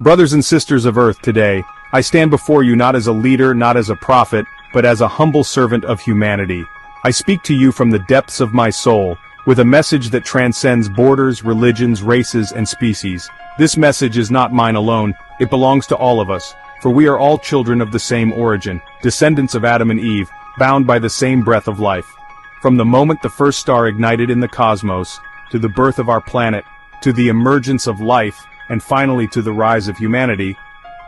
Brothers and sisters of Earth today, I stand before you not as a leader, not as a prophet, but as a humble servant of humanity. I speak to you from the depths of my soul, with a message that transcends borders, religions, races, and species. This message is not mine alone, it belongs to all of us, for we are all children of the same origin, descendants of Adam and Eve, bound by the same breath of life. From the moment the first star ignited in the cosmos, to the birth of our planet, to the emergence of life, and finally to the rise of humanity,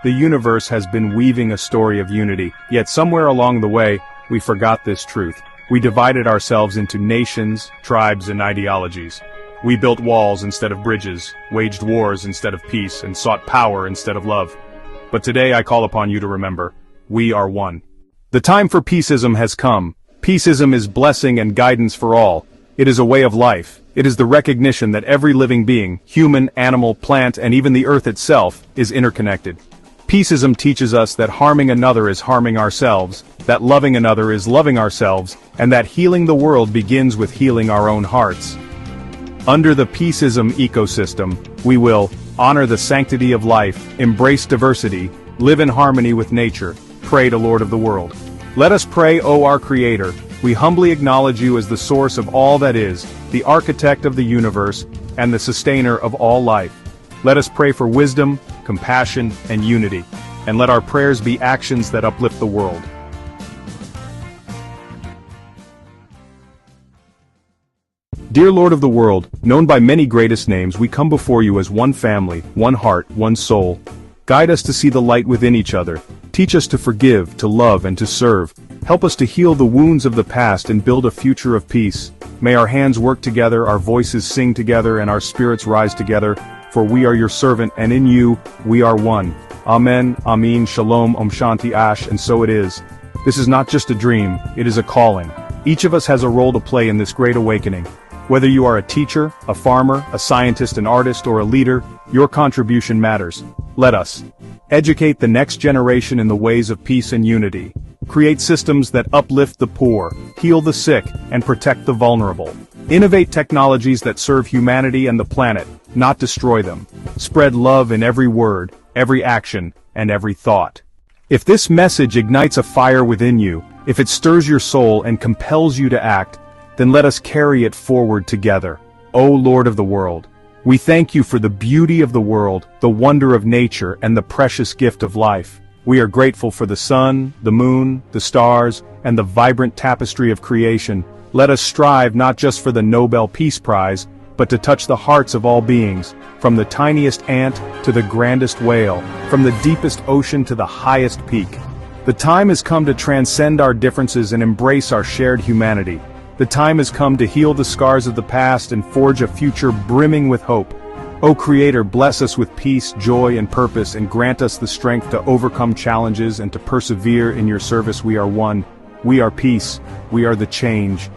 the universe has been weaving a story of unity. Yet somewhere along the way, we forgot this truth. We divided ourselves into nations, tribes, and ideologies. We built walls instead of bridges, waged wars instead of peace, and sought power instead of love. But today I call upon you to remember, we are one. The time for peaceism has come. Peaceism is blessing and guidance for all. It is a way of life. It is the recognition that every living being, human, animal, plant, and even the earth itself, is interconnected. Peaceism teaches us that harming another is harming ourselves, that loving another is loving ourselves, and that healing the world begins with healing our own hearts. Under the Peaceism Ecosystem, we will honor the sanctity of life, embrace diversity, live in harmony with nature, pray to Lord of the world. Let us pray, O our Creator. We humbly acknowledge you as the source of all that is, the architect of the universe, and the sustainer of all life. Let us pray for wisdom, compassion, and unity, and let our prayers be actions that uplift the world. Dear Lord of the world, known by many greatest names, we come before you as one family, one heart, one soul. Guide us to see the light within each other. Teach us to forgive, to love, and to serve. Help us to heal the wounds of the past and build a future of peace. May our hands work together, our voices sing together, and our spirits rise together, for we are your servant, and in you, we are one. Amen, Amin, Shalom, Om Shanti Ash, and so it is. This is not just a dream, it is a calling. Each of us has a role to play in this great awakening. Whether you are a teacher, a farmer, a scientist, an artist, or a leader, your contribution matters. Let us educate the next generation in the ways of peace and unity. Create systems that uplift the poor, heal the sick, and protect the vulnerable. Innovate technologies that serve humanity and the planet, not destroy them. Spread love in every word, every action, and every thought. If this message ignites a fire within you, if it stirs your soul and compels you to act, then let us carry it forward together. O Lord of the world, we thank you for the beauty of the world, the wonder of nature, and the precious gift of life. We are grateful for the sun, the moon, the stars, and the vibrant tapestry of creation. Let us strive not just for the Nobel Peace Prize, but to touch the hearts of all beings, from the tiniest ant to the grandest whale, from the deepest ocean to the highest peak. The time has come to transcend our differences and embrace our shared humanity. The time has come to heal the scars of the past and forge a future brimming with hope. O Creator, bless us with peace, joy, and purpose, and grant us the strength to overcome challenges and to persevere in your service. We are one. We are peace. We are the change.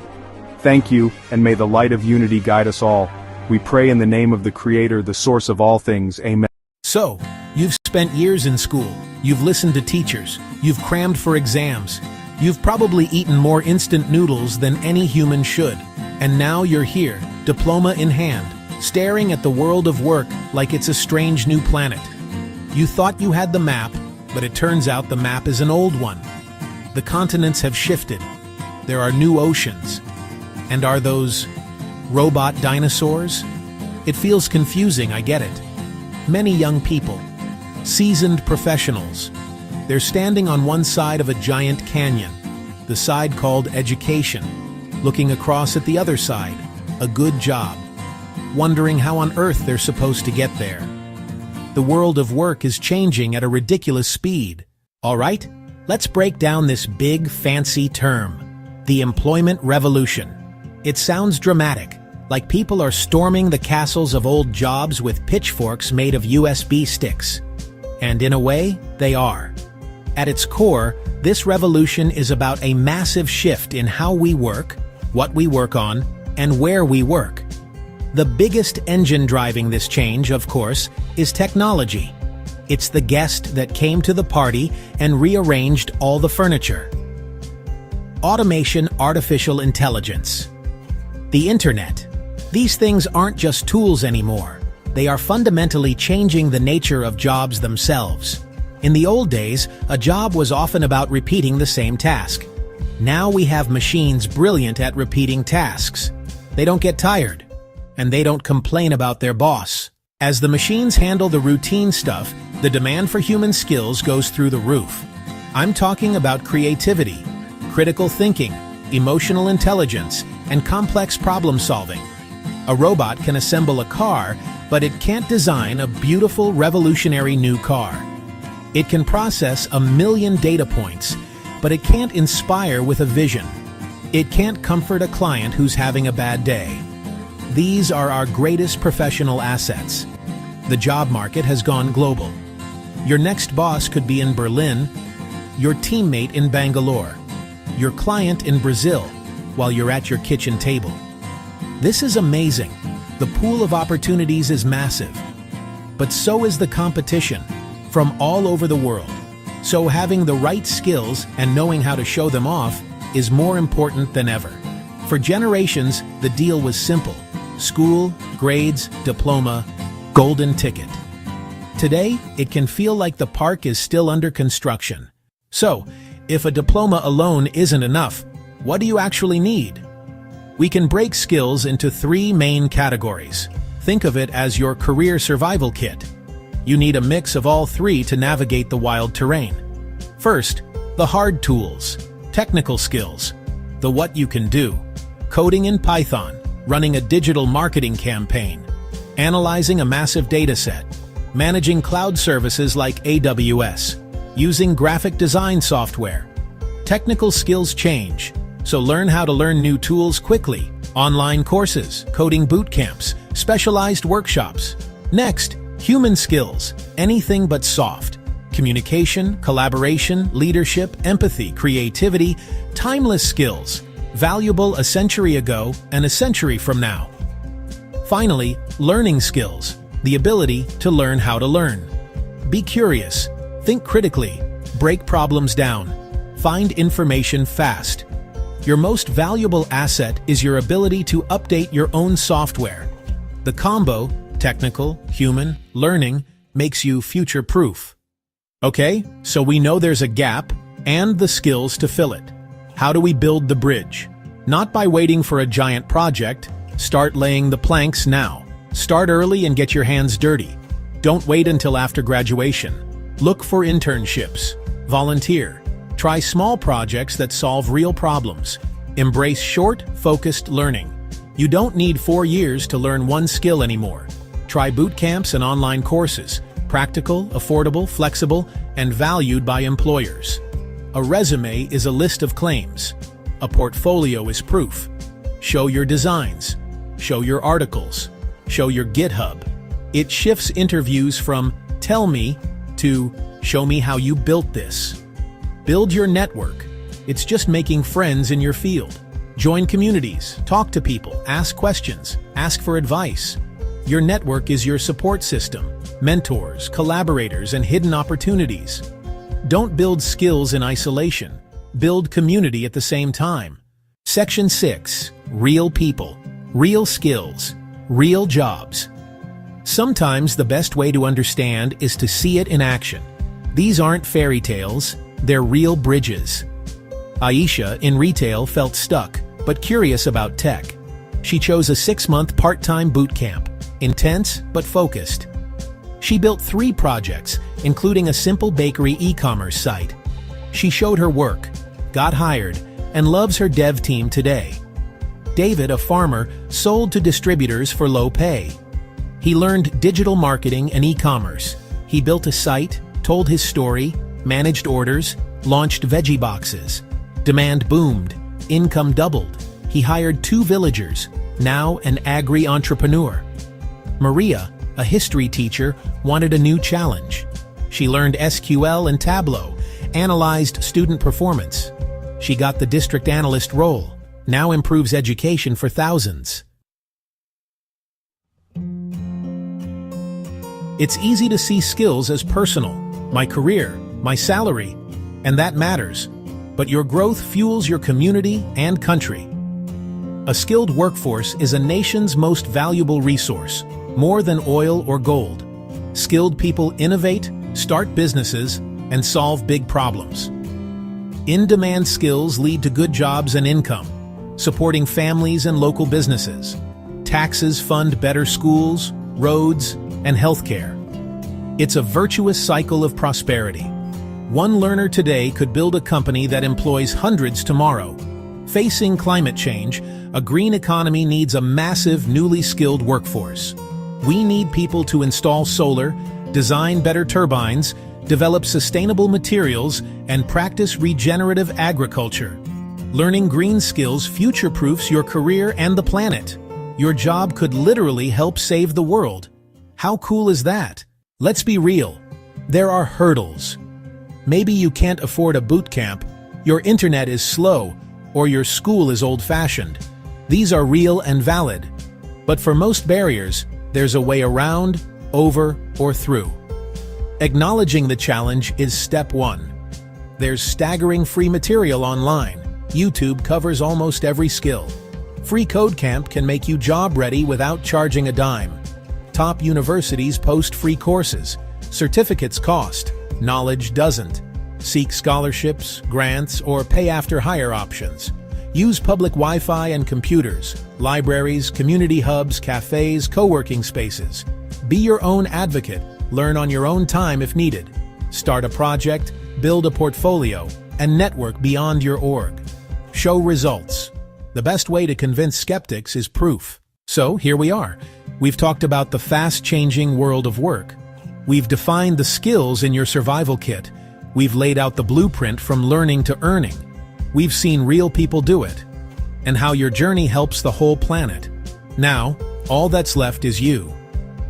Thank you, and may the light of unity guide us all. We pray in the name of the Creator, the source of all things. Amen. So, you've spent years in school. You've listened to teachers. You've crammed for exams. You've probably eaten more instant noodles than any human should. And now you're here, diploma in hand, staring at the world of work like it's a strange new planet. You thought you had the map, but it turns out the map is an old one. The continents have shifted. There are new oceans. And are those robot dinosaurs? It feels confusing, I get it. Many young people, seasoned professionals, they're standing on one side of a giant canyon, the side called education, looking across at the other side, a good job, wondering how on earth they're supposed to get there. The world of work is changing at a ridiculous speed. All right, let's break down this big, fancy term, the employment revolution. It sounds dramatic, like people are storming the castles of old jobs with pitchforks made of USB sticks. And in a way, they are. At its core, this revolution is about a massive shift in how we work, what we work on, and where we work. The biggest engine driving this change, of course, is technology. It's the guest that came to the party and rearranged all the furniture. Automation, artificial intelligence. The internet. These things aren't just tools anymore. They are fundamentally changing the nature of jobs themselves. In the old days, a job was often about repeating the same task. Now we have machines brilliant at repeating tasks. They don't get tired, and they don't complain about their boss. As the machines handle the routine stuff, the demand for human skills goes through the roof. I'm talking about creativity, critical thinking, emotional intelligence, and complex problem solving. A robot can assemble a car, but it can't design a beautiful, revolutionary new car. It can process 1 million data points, but it can't inspire with a vision. It can't comfort a client who's having a bad day. These are our greatest professional assets. The job market has gone global. Your next boss could be in Berlin, your teammate in Bangalore, your client in Brazil, while you're at your kitchen table. This is amazing. The pool of opportunities is massive. But so is the competition, from all over the world. So having the right skills and knowing how to show them off is more important than ever. For generations, the deal was simple. School, grades, diploma, golden ticket. Today, it can feel like the park is still under construction. So, if a diploma alone isn't enough, what do you actually need? We can break skills into 3 main categories. Think of it as your career survival kit. You need a mix of all 3 to navigate the wild terrain. First, the hard tools, technical skills, the what you can do, coding in Python, running a digital marketing campaign, analyzing a massive dataset, managing cloud services like AWS, using graphic design software. Technical skills change, so learn how to learn new tools quickly. Online courses, coding boot camps, specialized workshops. Next, human skills, anything but soft. Communication, collaboration, leadership, empathy, creativity, timeless skills, valuable a century ago and a century from now. Finally, learning skills, the ability to learn how to learn. Be curious, think critically, break problems down, find information fast. Your most valuable asset is your ability to update your own software. The combo, technical, human, learning, makes you future-proof. Okay, so we know there's a gap and the skills to fill it. How do we build the bridge? Not by waiting for a giant project. Start laying the planks now. Start early and get your hands dirty. Don't wait until after graduation. Look for internships. Volunteer. Try small projects that solve real problems. Embrace short, focused learning. You don't need 4 years to learn one skill anymore. Try boot camps and online courses. Practical, affordable, flexible, and valued by employers. A resume is a list of claims. A portfolio is proof. Show your designs. Show your articles. Show your GitHub. It shifts interviews from "tell me" to "show me how you built this." Build your network. It's just making friends in your field. Join communities, talk to people, ask questions, ask for advice. Your network is your support system, mentors, collaborators, and hidden opportunities. Don't build skills in isolation. Build community at the same time. Section 6. Real people. Real skills. Real jobs. Sometimes the best way to understand is to see it in action. These aren't fairy tales, they're real bridges. Aisha, in retail, felt stuck, but curious about tech. She chose a 6-month part-time boot camp. Intense, but focused. She built 3 projects, including a simple bakery e-commerce site. She showed her work, got hired, and loves her dev team today. David, a farmer, sold to distributors for low pay. He learned digital marketing and e-commerce. He built a site, told his story, managed orders, launched veggie boxes. Demand boomed, income doubled. He hired 2 villagers, now an agri-entrepreneur. Maria, a history teacher, wanted a new challenge. She learned SQL and Tableau, analyzed student performance. She got the district analyst role, now improves education for thousands. It's easy to see skills as personal, my career, my salary, and that matters. But your growth fuels your community and country. A skilled workforce is a nation's most valuable resource. more than oil or gold. Skilled people innovate, start businesses, and solve big problems. In-demand skills lead to good jobs and income, supporting families and local businesses. Taxes fund better schools, roads, and healthcare. It's a virtuous cycle of prosperity. One learner today could build a company that employs hundreds tomorrow. Facing climate change, a green economy needs a massive, newly skilled workforce. We need people to install solar, design better turbines, develop sustainable materials, and practice regenerative agriculture. Learning green skills future-proofs your career and the planet. Your job could literally help save the world. How cool is that? Let's be real. There are hurdles. Maybe you can't afford a boot camp, your internet is slow, or your school is old-fashioned. These are real and valid. But for most barriers, there's a way around, over, or through. Acknowledging the challenge is step one. There's staggering free material online. YouTube covers almost every skill. Free Code Camp can make you job-ready without charging a dime. Top universities post free courses. Certificates cost. Knowledge doesn't. Seek scholarships, grants, or pay-after-hire options. Use public Wi-Fi and computers, libraries, community hubs, cafes, co-working spaces. Be your own advocate. Learn on your own time if needed. Start a project, build a portfolio, and network beyond your org. Show results. The best way to convince skeptics is proof. So, here we are. We've talked about the fast-changing world of work. We've defined the skills in your survival kit. We've laid out the blueprint from learning to earning. We've seen real people do it, and how your journey helps the whole planet. Now, all that's left is you.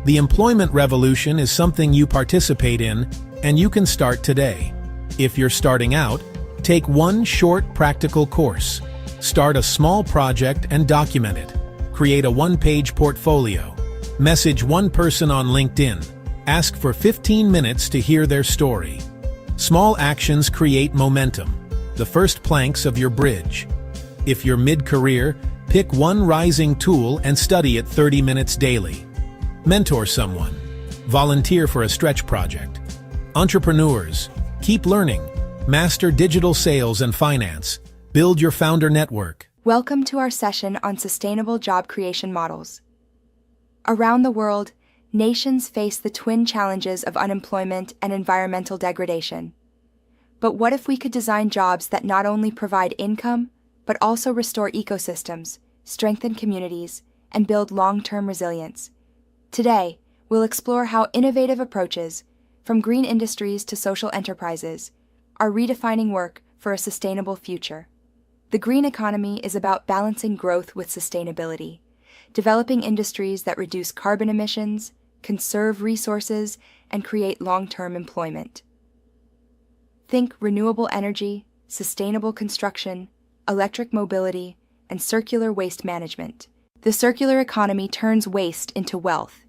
The employment revolution is something you participate in, and you can start today. If you're starting out, take one short practical course. Start a small project and document it. Create a one-page portfolio. Message one person on LinkedIn. Ask for 15 minutes to hear their story. Small actions create momentum, the first planks of your bridge. If you're mid-career, pick one rising tool and study it 30 minutes daily. Mentor someone. Volunteer for a stretch project. Entrepreneurs, keep learning. Master digital sales and finance. Build your founder network. Welcome to our session on sustainable job creation models. Around the world, nations face the twin challenges of unemployment and environmental degradation. But what if we could design jobs that not only provide income, but also restore ecosystems, strengthen communities, and build long-term resilience? Today, we'll explore how innovative approaches, from green industries to social enterprises, are redefining work for a sustainable future. The green economy is about balancing growth with sustainability, developing industries that reduce carbon emissions, conserve resources, and create long-term employment. Think renewable energy, sustainable construction, electric mobility, and circular waste management. The circular economy turns waste into wealth.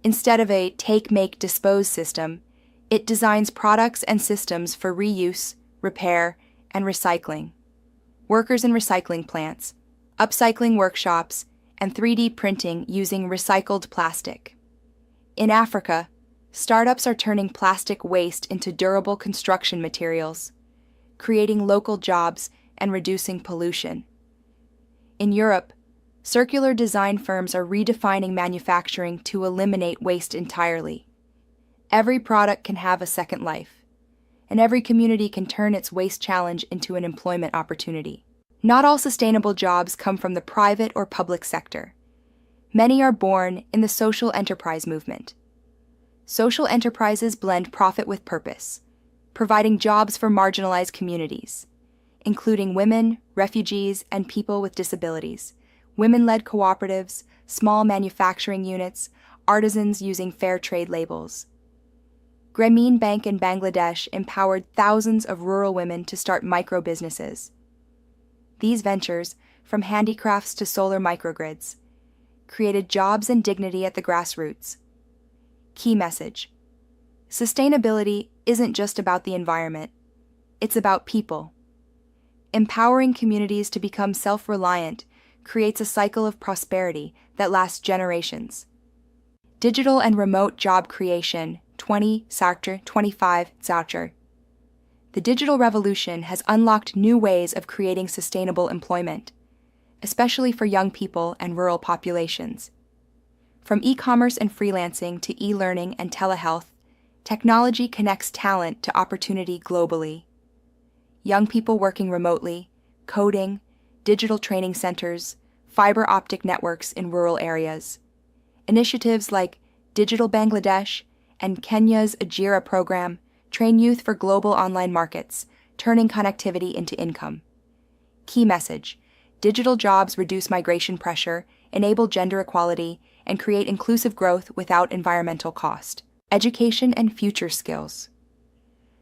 Instead of a take, make, dispose system, it designs products and systems for reuse, repair, and recycling. Workers in recycling plants, upcycling workshops, and 3D printing using recycled plastic. In Africa, startups are turning plastic waste into durable construction materials, creating local jobs and reducing pollution. In Europe, circular design firms are redefining manufacturing to eliminate waste entirely. Every product can have a second life, and every community can turn its waste challenge into an employment opportunity. Not all sustainable jobs come from the private or public sector. Many are born in the social enterprise movement. Social enterprises blend profit with purpose, providing jobs for marginalized communities, including women, refugees, and people with disabilities, women-led cooperatives, small manufacturing units, artisans using fair trade labels. Grameen Bank in Bangladesh empowered thousands of rural women to start micro-businesses. These ventures, from handicrafts to solar microgrids, created jobs and dignity at the grassroots. Key message: sustainability isn't just about the environment, it's about people. Empowering communities to become self-reliant creates a cycle of prosperity that lasts generations. Digital and remote job creation, 20 Sector 25 Zoucher. The digital revolution has unlocked new ways of creating sustainable employment, especially for young people and rural populations. From e-commerce and freelancing to e-learning and telehealth, technology connects talent to opportunity globally. Young people working remotely, coding, digital training centers, fiber optic networks in rural areas. Initiatives like Digital Bangladesh and Kenya's Ajira program train youth for global online markets, turning connectivity into income. Key message: digital jobs reduce migration pressure, enable gender equality, and create inclusive growth without environmental cost. Education and future skills.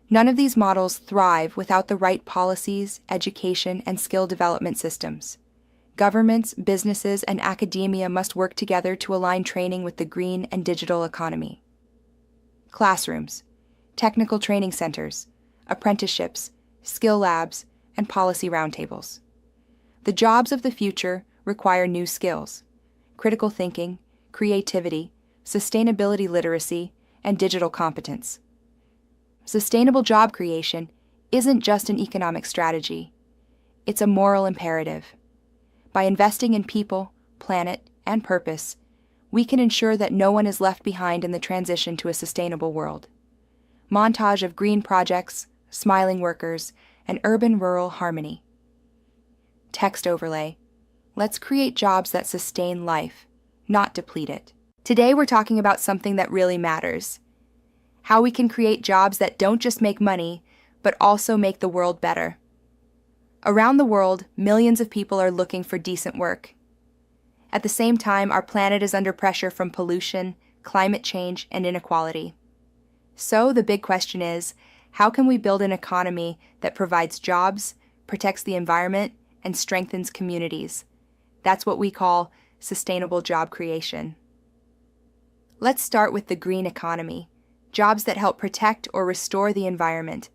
None of these models thrive without the right policies, education, and skill development systems. Governments, businesses, and academia must work together to align training with the green and digital economy. Classrooms, technical training centers, apprenticeships, skill labs, and policy roundtables. The jobs of the future require new skills: critical thinking, creativity, sustainability literacy, and digital competence. Sustainable job creation isn't just an economic strategy. It's a moral imperative. By investing in people, planet, and purpose, we can ensure that no one is left behind in the transition to a sustainable world. Montage of green projects, smiling workers, and urban-rural harmony. Text overlay. Let's create jobs that sustain life, not deplete it. Today we're talking about something that really matters: how we can create jobs that don't just make money, but also make the world better. Around the world, millions of people are looking for decent work. At the same time, our planet is under pressure from pollution, climate change, and inequality. So the big question is, how can we build an economy that provides jobs, protects the environment, and strengthens communities? That's what we call sustainable job creation. Let's start with the green economy, jobs that help protect or restore the environment.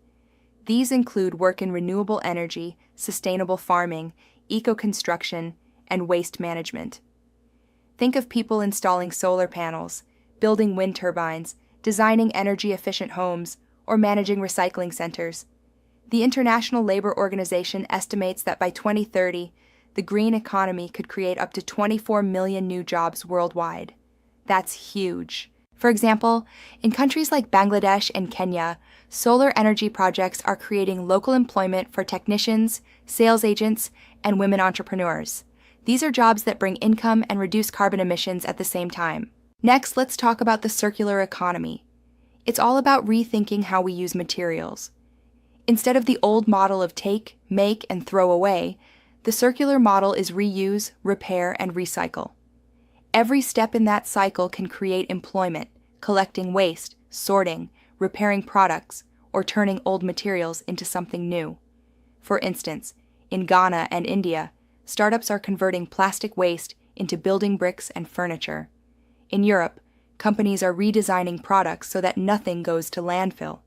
These include work in renewable energy, sustainable farming, eco-construction, and waste management. Think of people installing solar panels, building wind turbines, designing energy-efficient homes, or managing recycling centers. The International Labor Organization estimates that by 2030, the green economy could create up to 24 million new jobs worldwide. That's huge. For example, in countries like Bangladesh and Kenya, solar energy projects are creating local employment for technicians, sales agents, and women entrepreneurs. These are jobs that bring income and reduce carbon emissions at the same time. Next, let's talk about the circular economy. It's all about rethinking how we use materials. Instead of the old model of take, make, and throw away, the circular model is reuse, repair, and recycle. Every step in that cycle can create employment, collecting waste, sorting, repairing products, or turning old materials into something new. For instance, in Ghana and India, startups are converting plastic waste into building bricks and furniture. In Europe, companies are redesigning products so that nothing goes to landfill.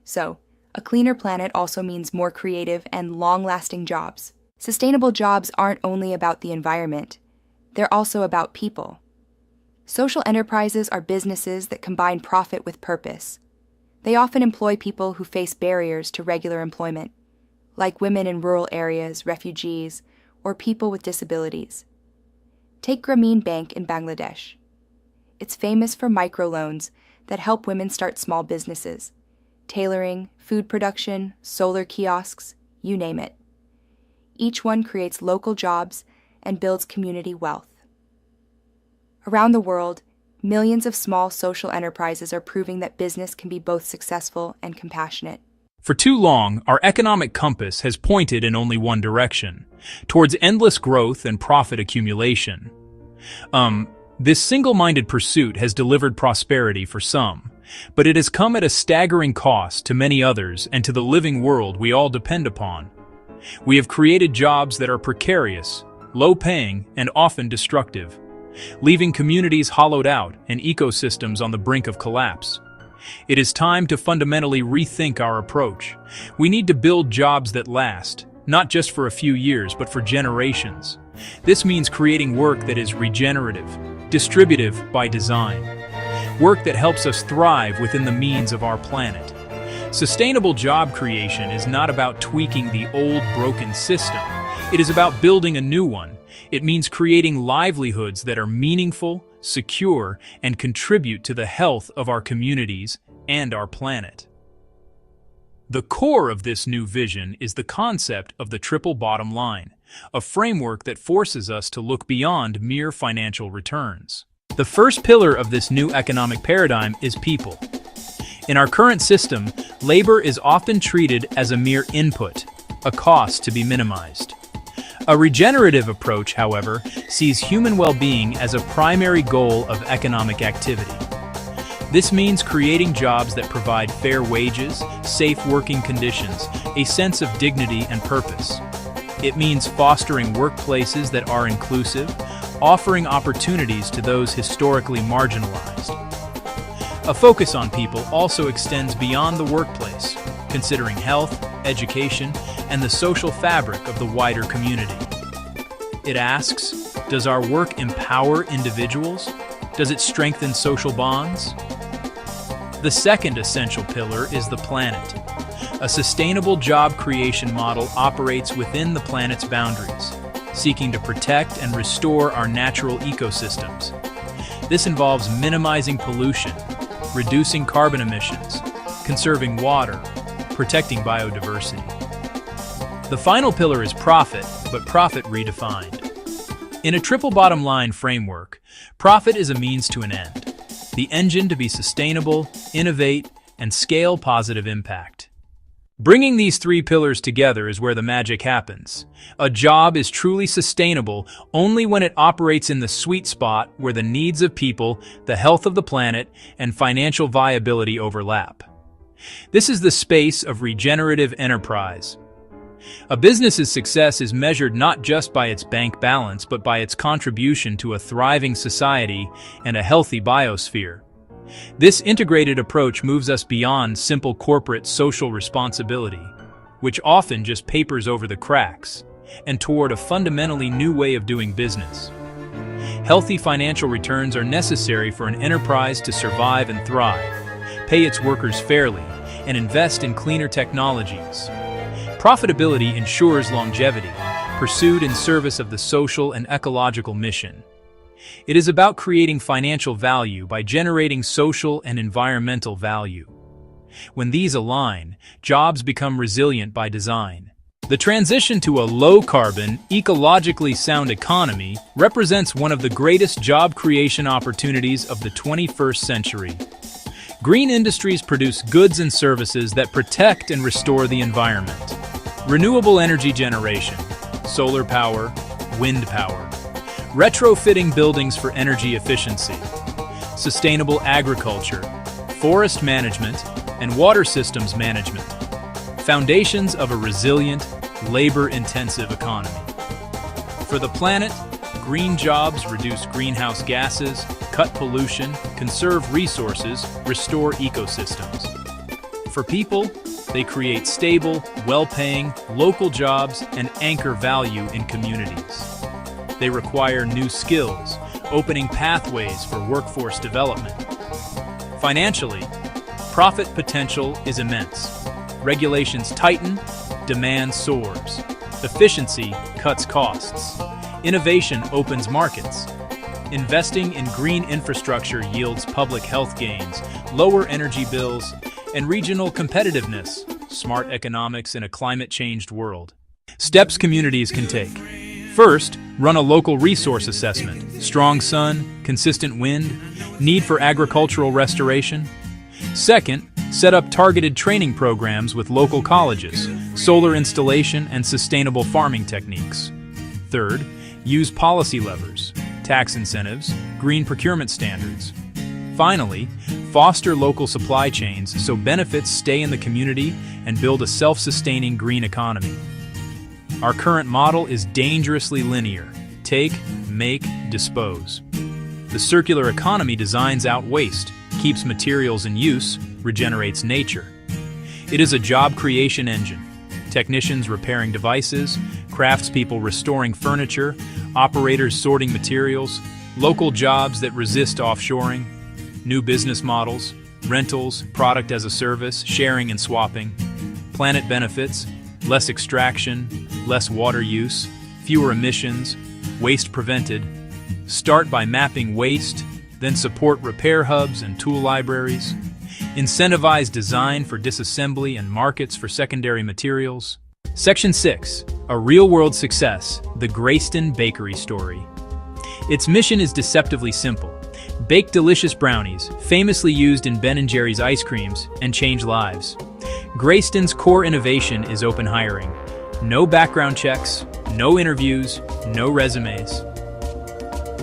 So, a cleaner planet also means more creative and long-lasting jobs. Sustainable jobs aren't only about the environment. They're also about people. Social enterprises are businesses that combine profit with purpose. They often employ people who face barriers to regular employment, like women in rural areas, refugees, or people with disabilities. Take Grameen Bank in Bangladesh. It's famous for microloans that help women start small businesses: tailoring, food production, solar kiosks, you name it. Each one creates local jobs and builds community wealth. Around the world, millions of small social enterprises are proving that business can be both successful and compassionate. For too long, our economic compass has pointed in only one direction, towards endless growth and profit accumulation. This single-minded pursuit has delivered prosperity for some, but it has come at a staggering cost to many others and to the living world we all depend upon. We have created jobs that are precarious, low-paying, and often destructive, leaving communities hollowed out and ecosystems on the brink of collapse. It is time to fundamentally rethink our approach. We need to build jobs that last, not just for a few years, but for generations. This means creating work that is regenerative, distributive by design. work that helps us thrive within the means of our planet. Sustainable job creation is not about tweaking the old broken system. It is about building a new one. It means creating livelihoods that are meaningful, secure, and contribute to the health of our communities and our planet. The core of this new vision is the concept of the triple bottom line, a framework that forces us to look beyond mere financial returns. The first pillar of this new economic paradigm is people. In our current system, labor is often treated as a mere input, a cost to be minimized. A regenerative approach, however, sees human well-being as a primary goal of economic activity. This means creating jobs that provide fair wages, safe working conditions, a sense of dignity and purpose. It means fostering workplaces that are inclusive, offering opportunities to those historically marginalized. A focus on people also extends beyond the workplace, considering health, education, and the social fabric of the wider community. It asks, does our work empower individuals? Does it strengthen social bonds? The second essential pillar is the planet. A sustainable job creation model operates within the planet's boundaries, seeking to protect and restore our natural ecosystems. This involves minimizing pollution, reducing carbon emissions, conserving water, protecting biodiversity. The final pillar is profit, but profit redefined. In a triple bottom line framework, profit is a means to an end, the engine to be sustainable, innovate, and scale positive impact. Bringing these three pillars together is where the magic happens. A job is truly sustainable only when it operates in the sweet spot where the needs of people, the health of the planet, and financial viability overlap. This is the space of regenerative enterprise. A business's success is measured not just by its bank balance, but by its contribution to a thriving society and a healthy biosphere. This integrated approach moves us beyond simple corporate social responsibility, which often just papers over the cracks, and toward a fundamentally new way of doing business. Healthy financial returns are necessary for an enterprise to survive and thrive, pay its workers fairly, and invest in cleaner technologies. Profitability ensures longevity, pursued in service of the social and ecological mission. It is about creating financial value by generating social and environmental value. When these align, jobs become resilient by design. The transition to a low-carbon, ecologically sound economy represents one of the greatest job creation opportunities of the 21st century. Green industries produce goods and services that protect and restore the environment. Renewable energy generation, solar power, wind power, retrofitting buildings for energy efficiency, sustainable agriculture, forest management, and water systems management, foundations of a resilient, labor-intensive economy. For the planet, green jobs reduce greenhouse gases, cut pollution, conserve resources, restore ecosystems. For people, they create stable, well-paying, local jobs and anchor value in communities. They require new skills, opening pathways for workforce development. Financially, profit potential is immense. Regulations tighten, demand soars. Efficiency cuts costs. Innovation opens markets. Investing in green infrastructure yields public health gains, lower energy bills, and regional competitiveness, smart economics in a climate-changed world. Steps communities can take. First, run a local resource assessment. Strong sun, consistent wind, need for agricultural restoration. Second, set up targeted training programs with local colleges, solar installation and sustainable farming techniques. Third, use policy levers, tax incentives, green procurement standards. Finally, foster local supply chains so benefits stay in the community and build a self-sustaining green economy. Our current model is dangerously linear. Take, make, dispose. The circular economy designs out waste, keeps materials in use, regenerates nature. It is a job creation engine. Technicians repairing devices, craftspeople restoring furniture, operators sorting materials, local jobs that resist offshoring. new business models, rentals, product as a service, sharing and swapping, planet benefits, less extraction, less water use, fewer emissions, waste prevented. Start by mapping waste, then support repair hubs and tool libraries. Incentivize design for disassembly and markets for secondary materials. Section 6. A real-world success, the Grayston Bakery story. Its mission is deceptively simple. Bake delicious brownies, famously used in Ben & Jerry's ice creams, and change lives. Grayston's core innovation is open hiring. No background checks, no interviews, no resumes.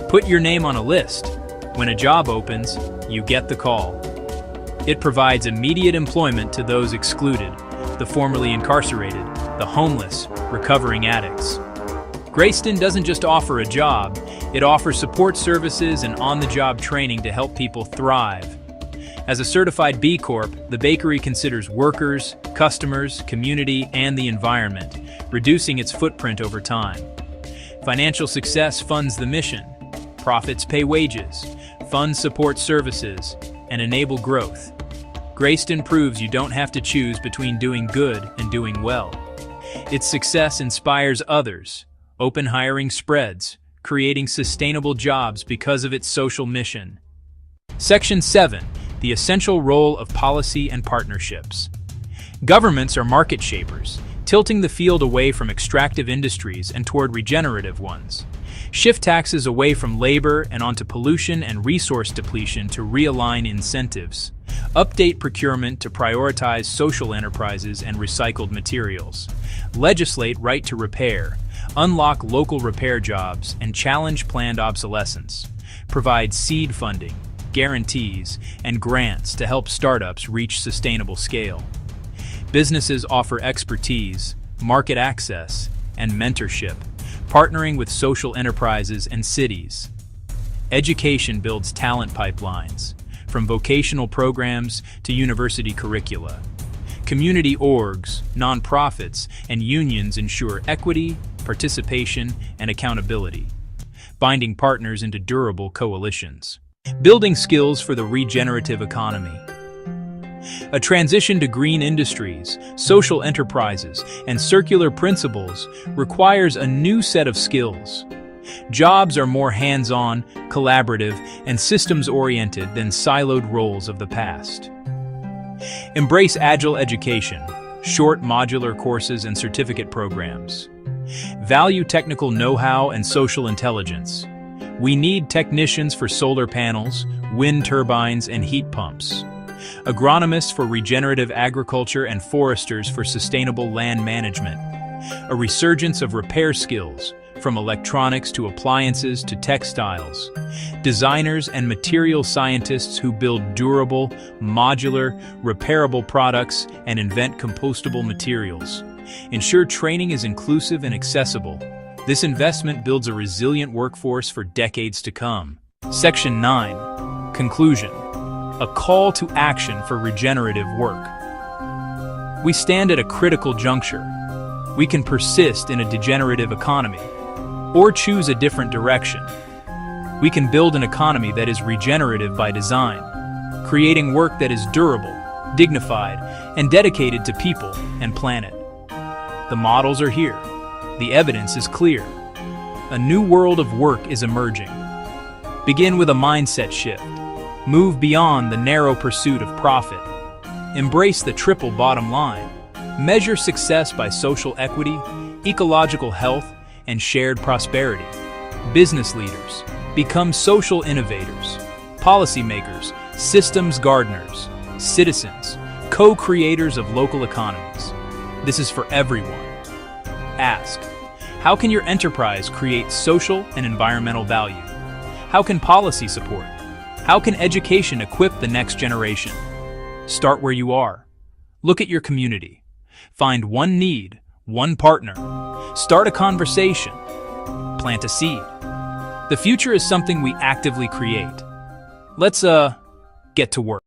Put your name on a list. When a job opens, you get the call. It provides immediate employment to those excluded, the formerly incarcerated, the homeless, recovering addicts. Grayston doesn't just offer a job, it offers support services and on-the-job training to help people thrive. As a certified B Corp, the bakery considers workers, customers, community, and the environment, reducing its footprint over time. Financial success funds the mission. Profits pay wages, funds support services, and enable growth. Grayston proves you don't have to choose between doing good and doing well. Its success inspires others. Open hiring spreads, creating sustainable jobs because of its social mission. Section 7. The essential role of policy and partnerships. Governments are market shapers, tilting the field away from extractive industries and toward regenerative ones. Shift taxes away from labor and onto pollution and resource depletion to realign incentives. Update procurement to prioritize social enterprises and recycled materials. Legislate right to repair. Unlock local repair jobs and challenge planned obsolescence. Provide seed funding, guarantees, and grants to help startups reach sustainable scale. Businesses offer expertise, market access, and mentorship, partnering with social enterprises and cities. Education builds talent pipelines, from vocational programs to university curricula. Community orgs, nonprofits, and unions ensure equity, participation, and accountability, binding partners into durable coalitions. Building skills for the regenerative economy. A transition to green industries, social enterprises, and circular principles requires a new set of skills. Jobs are more hands-on, collaborative, and systems-oriented than siloed roles of the past. Embrace agile education, short modular courses and certificate programs. Value technical know-how and social intelligence. We need technicians for solar panels, wind turbines, and heat pumps. Agronomists for regenerative agriculture and foresters for sustainable land management. A resurgence of repair skills, from electronics to appliances to textiles. Designers and material scientists who build durable, modular, repairable products and invent compostable materials. Ensure training is inclusive and accessible. This investment builds a resilient workforce for decades to come. Section 9. Conclusion. A call to action for regenerative work. We stand at a critical juncture. We can persist in a degenerative economy, or choose a different direction. We can build an economy that is regenerative by design, creating work that is durable, dignified, and dedicated to people and planet. The models are here. The evidence is clear. A new world of work is emerging. Begin with a mindset shift. Move beyond the narrow pursuit of profit. Embrace the triple bottom line. Measure success by social equity, ecological health, and shared prosperity. Business leaders, become social innovators. Policymakers, systems gardeners. Citizens, co-creators of local economies. This is for everyone. Ask, how can your enterprise create social and environmental value? How can policy support? How can education equip the next generation? Start where you are. Look at your community. Find one need, one partner. Start a conversation. Plant a seed. The future is something we actively create. Let's, get to work.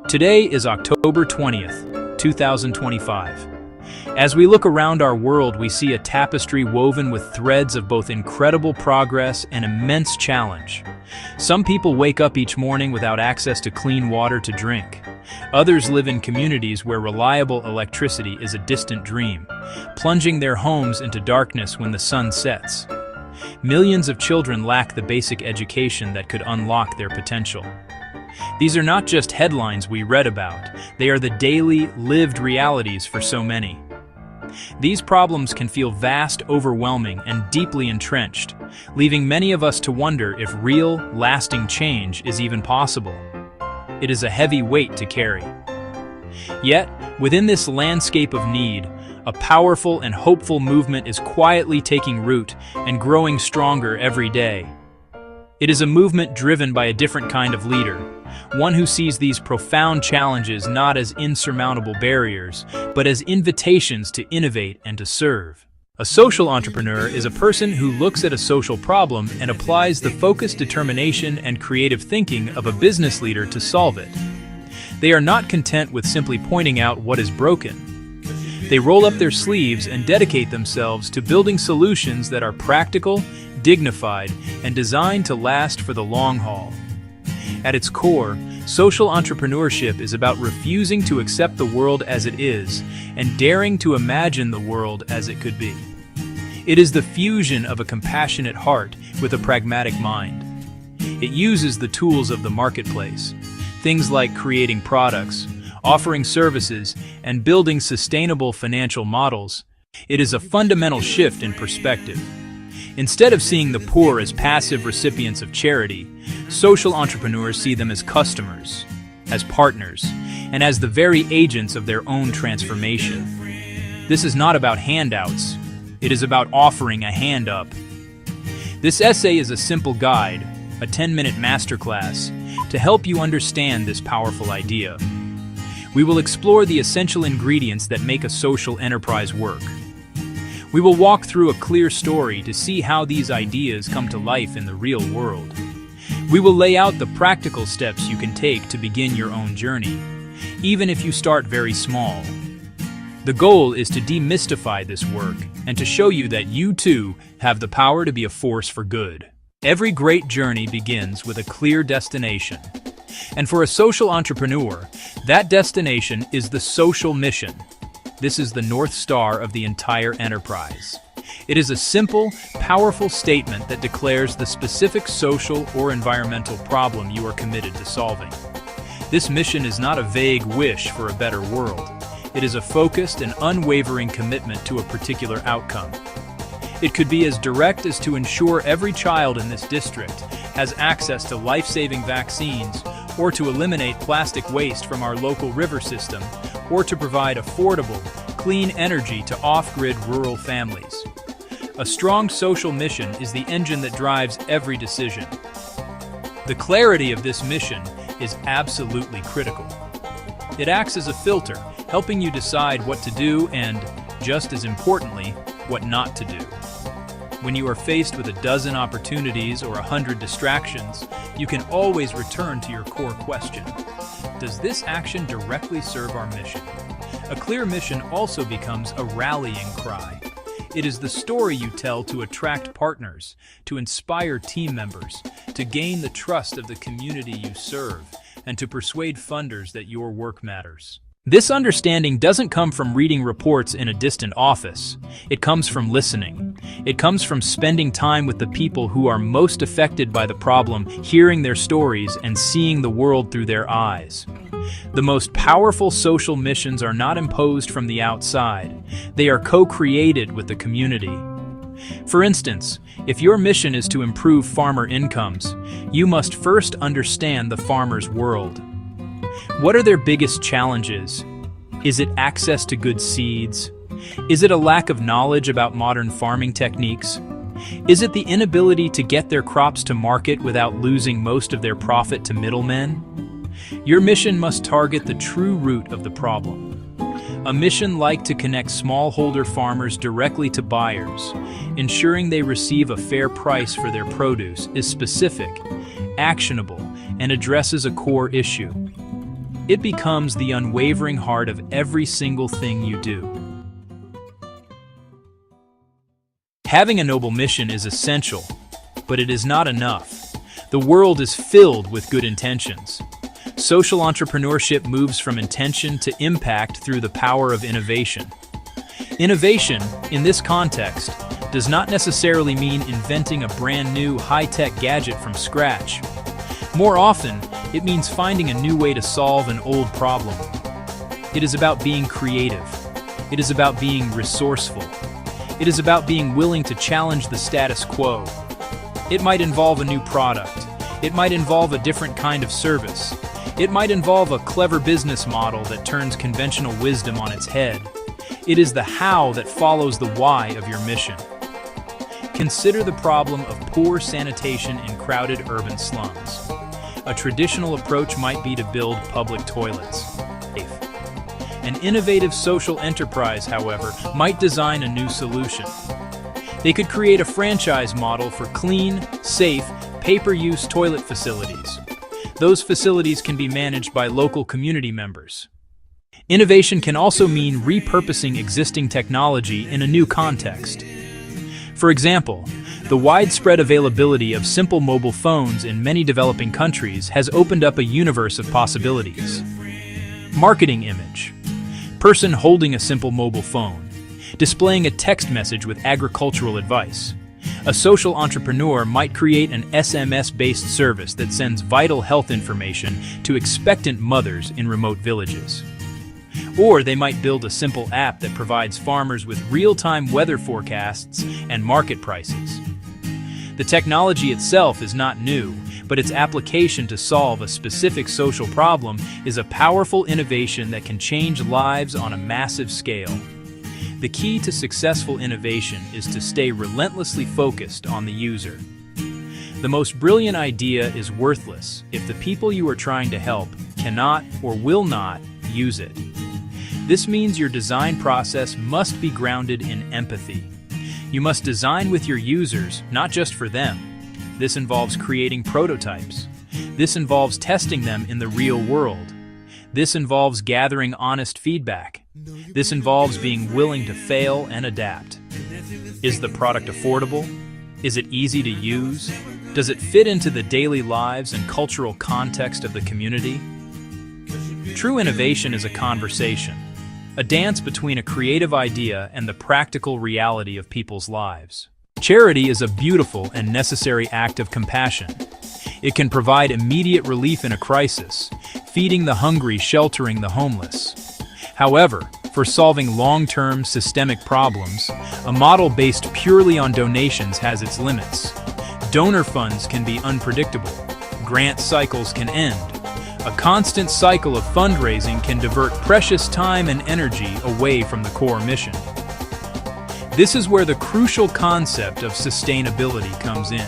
Today is October 20th, 2025. As we look around our world, we see a tapestry woven with threads of both incredible progress and immense challenge. Some people wake up each morning without access to clean water to drink. Others live in communities where reliable electricity is a distant dream, plunging their homes into darkness when the sun sets. Millions of children lack the basic education that could unlock their potential. These are not just headlines we read about, they are the daily, lived realities for so many. These problems can feel vast, overwhelming, and deeply entrenched, leaving many of us to wonder if real, lasting change is even possible. It is a heavy weight to carry. Yet, within this landscape of need, a powerful and hopeful movement is quietly taking root and growing stronger every day. It is a movement driven by a different kind of leader, one who sees these profound challenges not as insurmountable barriers, but as invitations to innovate and to serve. A social entrepreneur is a person who looks at a social problem and applies the focused determination and creative thinking of a business leader to solve it. They are not content with simply pointing out what is broken. They roll up their sleeves and dedicate themselves to building solutions that are practical, dignified, and designed to last for the long haul. At its core, social entrepreneurship is about refusing to accept the world as it is and daring to imagine the world as it could be. It is the fusion of a compassionate heart with a pragmatic mind. It uses the tools of the marketplace, things like creating products, offering services, and building sustainable financial models. It is a fundamental shift in perspective. Instead of seeing the poor as passive recipients of charity, social entrepreneurs see them as customers, as partners, and as the very agents of their own transformation. This is not about handouts. It is about offering a hand up. This essay is a simple guide, a 10-minute masterclass, to help you understand this powerful idea. We will explore the essential ingredients that make a social enterprise work. We will walk through a clear story to see how these ideas come to life in the real world. We will lay out the practical steps you can take to begin your own journey, even if you start very small. The goal is to demystify this work and to show you that you too have the power to be a force for good. Every great journey begins with a clear destination. And for a social entrepreneur, that destination is the social mission. This is the North Star of the entire enterprise. It is a simple, powerful statement that declares the specific social or environmental problem you are committed to solving. This mission is not a vague wish for a better world. It is a focused and unwavering commitment to a particular outcome. It could be as direct as to ensure every child in this district has access to life-saving vaccines, or to eliminate plastic waste from our local river system, or to provide affordable, clean energy to off-grid rural families. A strong social mission is the engine that drives every decision. The clarity of this mission is absolutely critical. It acts as a filter, helping you decide what to do and, just as importantly, what not to do. When you are faced with a dozen opportunities or 100 distractions, you can always return to your core question. Does this action directly serve our mission? A clear mission also becomes a rallying cry. It is the story you tell to attract partners, to inspire team members, to gain the trust of the community you serve, and to persuade funders that your work matters. This understanding doesn't come from reading reports in a distant office. It comes from listening. It comes from spending time with the people who are most affected by the problem, hearing their stories, and seeing the world through their eyes. The most powerful social missions are not imposed from the outside. They are co-created with the community. For instance, if your mission is to improve farmer incomes, you must first understand the farmer's world. What are their biggest challenges? Is it access to good seeds? Is it a lack of knowledge about modern farming techniques? Is it the inability to get their crops to market without losing most of their profit to middlemen? Your mission must target the true root of the problem. A mission like to connect smallholder farmers directly to buyers, ensuring they receive a fair price for their produce, is specific, actionable, and addresses a core issue. it becomes the unwavering heart of every single thing you do. Having a noble mission is essential, but it is not enough. The world is filled with good intentions. Social entrepreneurship moves from intention to impact through the power of innovation. Innovation, in this context, does not necessarily mean inventing a brand new high-tech gadget from scratch. More often, it means finding a new way to solve an old problem. It is about being creative. It is about being resourceful. It is about being willing to challenge the status quo. It might involve a new product. It might involve a different kind of service. It might involve a clever business model that turns conventional wisdom on its head. It is the how that follows the why of your mission. Consider the problem of poor sanitation in crowded urban slums. A traditional approach might be to build public toilets. An innovative social enterprise, however, might design a new solution. They could create a franchise model for clean, safe, pay-per-use toilet facilities. Those facilities can be managed by local community members. Innovation can also mean repurposing existing technology in a new context. For example, the widespread availability of simple mobile phones in many developing countries has opened up a universe of possibilities. Marketing image. Person holding a simple mobile phone, displaying a text message with agricultural advice. A social entrepreneur might create an SMS-based service that sends vital health information to expectant mothers in remote villages. Or they might build a simple app that provides farmers with real-time weather forecasts and market prices. The technology itself is not new, but its application to solve a specific social problem is a powerful innovation that can change lives on a massive scale. The key to successful innovation is to stay relentlessly focused on the user. The most brilliant idea is worthless if the people you are trying to help cannot or will not use it. This means your design process must be grounded in empathy. You must design with your users, not just for them. This involves creating prototypes. This involves testing them in the real world. This involves gathering honest feedback. This involves being willing to fail and adapt. Is the product affordable? Is it easy to use? Does it fit into the daily lives and cultural context of the community? True innovation is a conversation, a dance between a creative idea and the practical reality of people's lives. Charity is a beautiful and necessary act of compassion. It can provide immediate relief in a crisis, feeding the hungry, sheltering the homeless. However, for solving long-term systemic problems, a model based purely on donations has its limits. Donor funds can be unpredictable. Grant cycles can end. A constant cycle of fundraising can divert precious time and energy away from the core mission. This is where the crucial concept of sustainability comes in.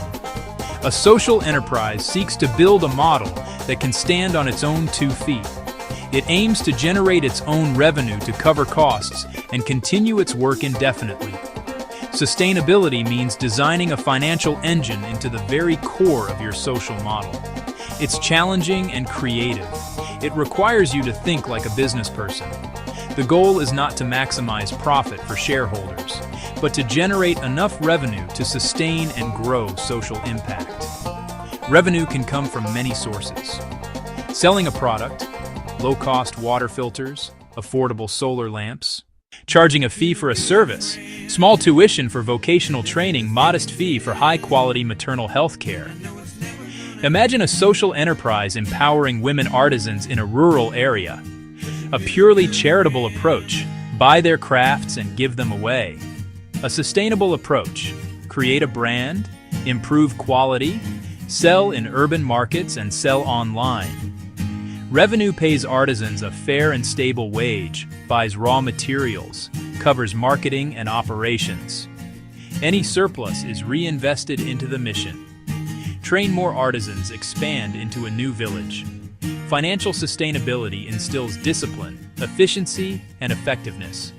A social enterprise seeks to build a model that can stand on its own 2 feet. It aims to generate its own revenue to cover costs and continue its work indefinitely. Sustainability means designing a financial engine into the very core of your social model. It's challenging and creative. It requires you to think like a business person. The goal is not to maximize profit for shareholders, but to generate enough revenue to sustain and grow social impact. Revenue can come from many sources. Selling a product, low-cost water filters, affordable solar lamps, charging a fee for a service, small tuition for vocational training, modest fee for high-quality maternal health care. Imagine a social enterprise empowering women artisans in a rural area. A purely charitable approach, buy their crafts and give them away. A sustainable approach, create a brand, improve quality, sell in urban markets and sell online. Revenue pays artisans a fair and stable wage, buys raw materials, covers marketing and operations. Any surplus is reinvested into the mission. Train more artisans, expand into a new village. Financial sustainability instills discipline, efficiency, and effectiveness.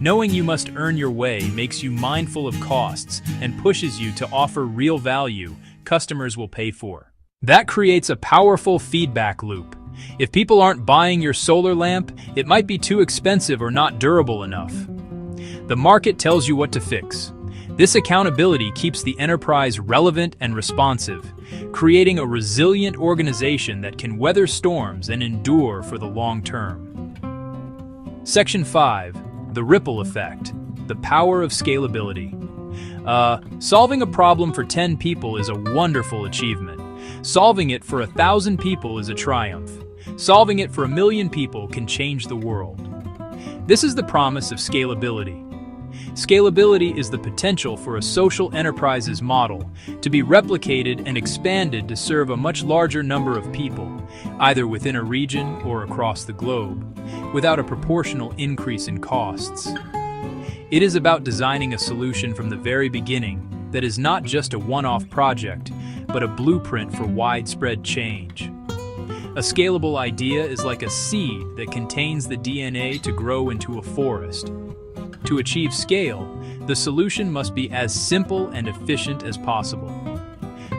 Knowing you must earn your way makes you mindful of costs and pushes you to offer real value customers will pay for. That creates a powerful feedback loop. If people aren't buying your solar lamp, it might be too expensive or not durable enough. The market tells you what to fix. This accountability keeps the enterprise relevant and responsive, creating a resilient organization that can weather storms and endure for the long term. Section 5. The ripple effect. The power of scalability. Solving a problem for 10 people is a wonderful achievement. Solving it for 1,000 people is a triumph. Solving it for 1,000,000 people can change the world. This is the promise of scalability. Scalability is the potential for a social enterprises model to be replicated and expanded to serve a much larger number of people, either within a region or across the globe, without a proportional increase in costs. It is about designing a solution from the very beginning that is not just a one-off project, but a blueprint for widespread change. A scalable idea is like a seed that contains the DNA to grow into a forest. To achieve scale, the solution must be as simple and efficient as possible.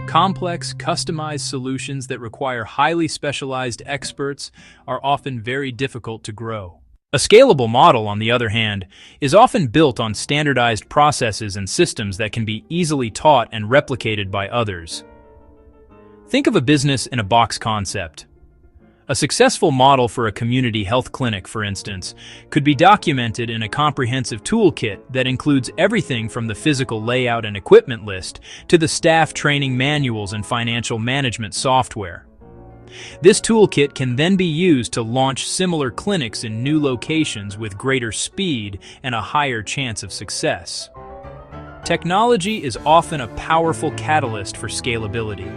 Complex, customized solutions that require highly specialized experts are often very difficult to grow. A scalable model, on the other hand, is often built on standardized processes and systems that can be easily taught and replicated by others. Think of a business-in-a-box concept. A successful model for a community health clinic, for instance, could be documented in a comprehensive toolkit that includes everything from the physical layout and equipment list to the staff training manuals and financial management software. This toolkit can then be used to launch similar clinics in new locations with greater speed and a higher chance of success. Technology is often a powerful catalyst for scalability.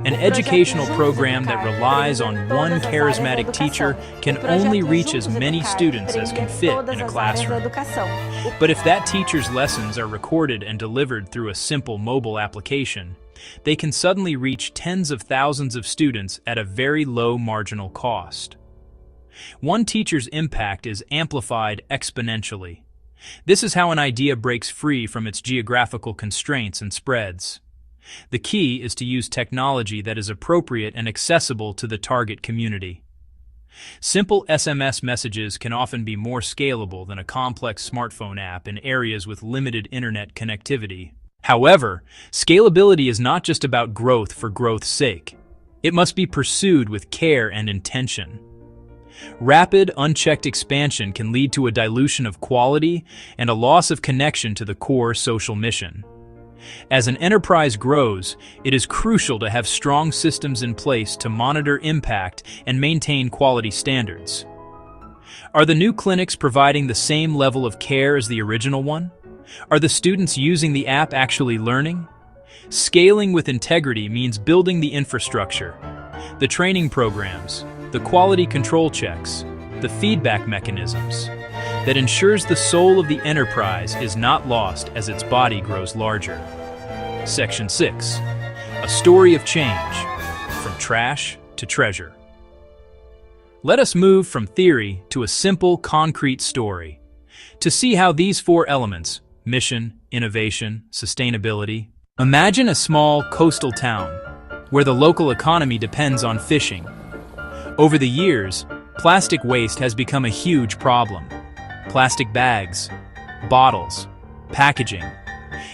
An educational program that relies on one charismatic teacher can only reach as many students as can fit in a classroom. But if that teacher's lessons are recorded and delivered through a simple mobile application, they can suddenly reach tens of thousands of students at a very low marginal cost. One teacher's impact is amplified exponentially. This is how an idea breaks free from its geographical constraints and spreads. The key is to use technology that is appropriate and accessible to the target community. Simple SMS messages can often be more scalable than a complex smartphone app in areas with limited internet connectivity. However, scalability is not just about growth for growth's sake. It must be pursued with care and intention. Rapid, unchecked expansion can lead to a dilution of quality and a loss of connection to the core social mission. As an enterprise grows, it is crucial to have strong systems in place to monitor impact and maintain quality standards. Are the new clinics providing the same level of care as the original one? Are the students using the app actually learning? Scaling with integrity means building the infrastructure, the training programs, the quality control checks, the feedback mechanisms that ensures the soul of the enterprise is not lost as its body grows larger. Section 6. A story of change, from trash to treasure. Let us move from theory to a simple, concrete story, to see how these four elements, mission, innovation, sustainability. Imagine a small coastal town, where the local economy depends on fishing. Over the years, plastic waste has become a huge problem. Plastic bags, bottles, packaging.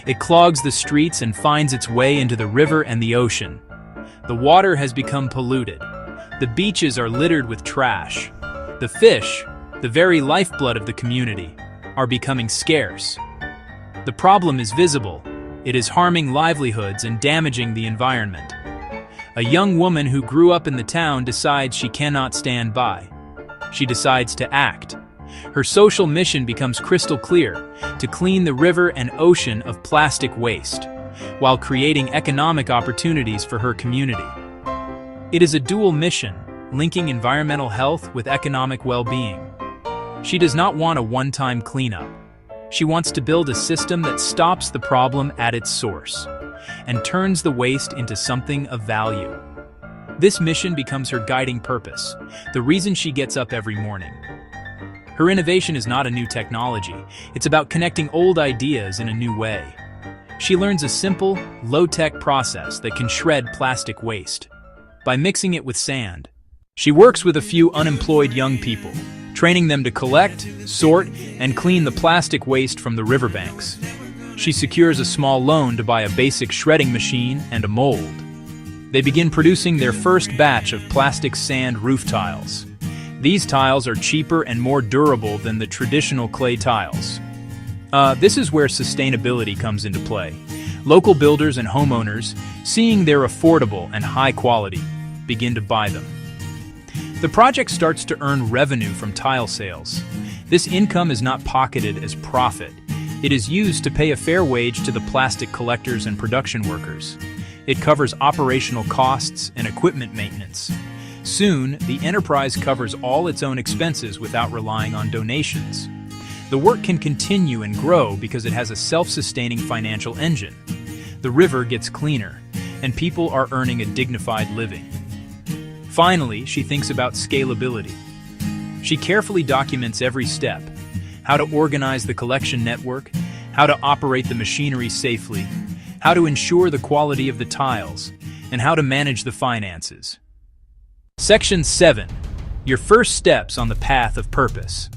It clogs the streets and finds its way into the river and the ocean. The water has become polluted. The beaches are littered with trash. The fish, the very lifeblood of the community, are becoming scarce. The problem is visible. It is harming livelihoods and damaging the environment. A young woman who grew up in the town decides she cannot stand by. She decides to act. Her social mission becomes crystal clear: to clean the river and ocean of plastic waste, while creating economic opportunities for her community. It is a dual mission, linking environmental health with economic well-being. She does not want a one-time cleanup. She wants to build a system that stops the problem at its source and turns the waste into something of value. This mission becomes her guiding purpose, the reason she gets up every morning. Her innovation is not a new technology. It's about connecting old ideas in a new way. She learns a simple, low-tech process that can shred plastic waste. By mixing it with sand, She works with a few unemployed young people, training them to collect, sort, and clean the plastic waste from the riverbanks. She secures a small loan to buy a basic shredding machine and a mold. They begin producing their first batch of plastic sand roof tiles. These tiles are cheaper and more durable than the traditional clay tiles. This is where sustainability comes into play. Local builders and homeowners, seeing they're affordable and high quality, begin to buy them. The project starts to earn revenue from tile sales. This income is not pocketed as profit. It is used to pay a fair wage to the plastic collectors and production workers. It covers operational costs and equipment maintenance. Soon, the enterprise covers all its own expenses without relying on donations. The work can continue and grow because it has a self-sustaining financial engine. The river gets cleaner, and people are earning a dignified living. Finally, she thinks about scalability. She carefully documents every step: how to organize the collection network, how to operate the machinery safely, how to ensure the quality of the tiles, and how to manage the finances. Section 7. Your first steps on the path of purpose.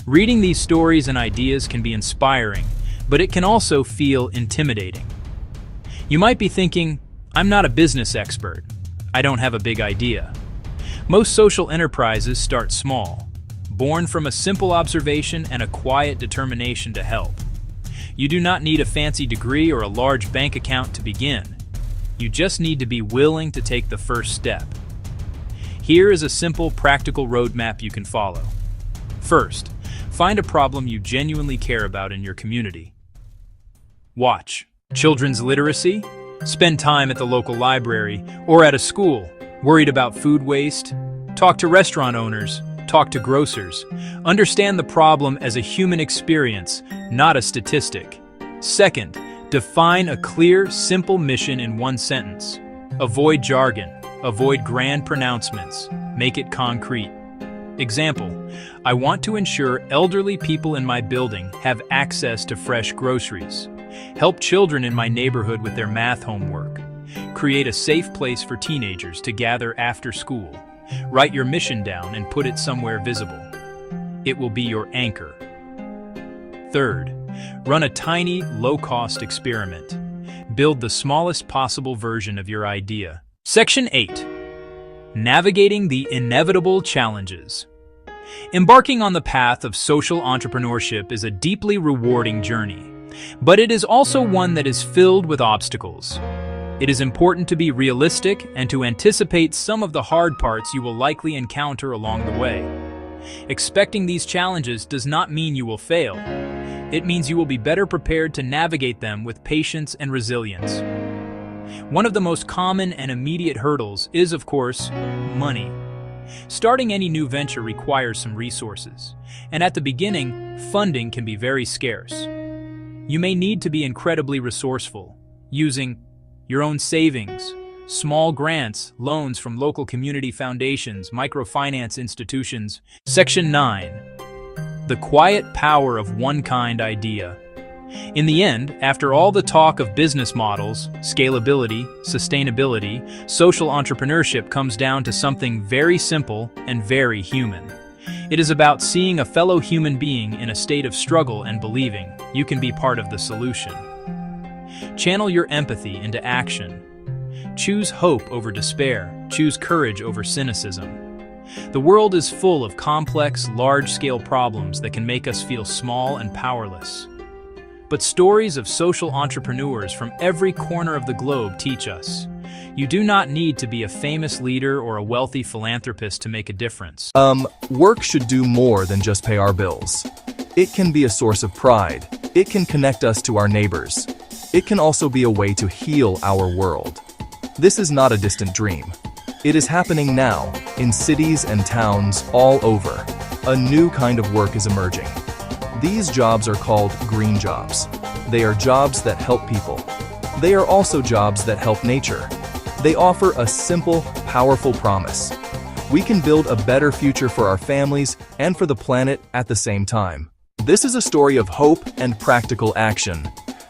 Reading these stories and ideas can be inspiring, but it can also feel intimidating. You might be thinking, I'm not a business expert. I don't have a big idea. Most social enterprises start small, born from a simple observation and a quiet determination to help. You do not need a fancy degree or a large bank account to begin. You just need to be willing to take the first step. Here is a simple, practical roadmap you can follow. First, find a problem you genuinely care about in your community. Watch children's literacy, spend time at the local library or at a school, worried about food waste, talk to restaurant owners, talk to grocers. Understand the problem as a human experience, not a statistic. Second, define a clear, simple mission in one sentence. Avoid jargon, avoid grand pronouncements, make it concrete. Example, I want to ensure elderly people in my building have access to fresh groceries. Help children in my neighborhood with their math homework. Create a safe place for teenagers to gather after school. Write your mission down and put it somewhere visible. It will be your anchor. Third, run a tiny, low-cost experiment. Build the smallest possible version of your idea. Section 8. Navigating the inevitable challenges. Embarking on the path of social entrepreneurship is a deeply rewarding journey, but it is also one that is filled with obstacles. It is important to be realistic and to anticipate some of the hard parts you will likely encounter along the way. Expecting these challenges does not mean you will fail. It means you will be better prepared to navigate them with patience and resilience. One of the most common and immediate hurdles is, of course, money. Starting any new venture requires some resources, and at the beginning, funding can be very scarce. You may need to be incredibly resourceful, using your own savings, small grants, loans from local community foundations, microfinance institutions. Section 9. The quiet power of one-kind idea. In the end, after all the talk of business models, scalability, sustainability, social entrepreneurship comes down to something very simple and very human. It is about seeing a fellow human being in a state of struggle and believing you can be part of the solution. Channel your empathy into action. Choose hope over despair. Choose courage over cynicism. The world is full of complex, large-scale problems that can make us feel small and powerless. But stories of social entrepreneurs from every corner of the globe teach us you do not need to be a famous leader or a wealthy philanthropist to make a difference. Work should do more than just pay our bills. It can be a source of pride. It can connect us to our neighbors. It can also be a way to heal our world. This is not a distant dream. It is happening now, in cities and towns all over. A new kind of work is emerging. These jobs are called green jobs. They are jobs that help people. They are also jobs that help nature. They offer a simple, powerful promise. We can build a better future for our families and for the planet at the same time. This is a story of hope and practical action.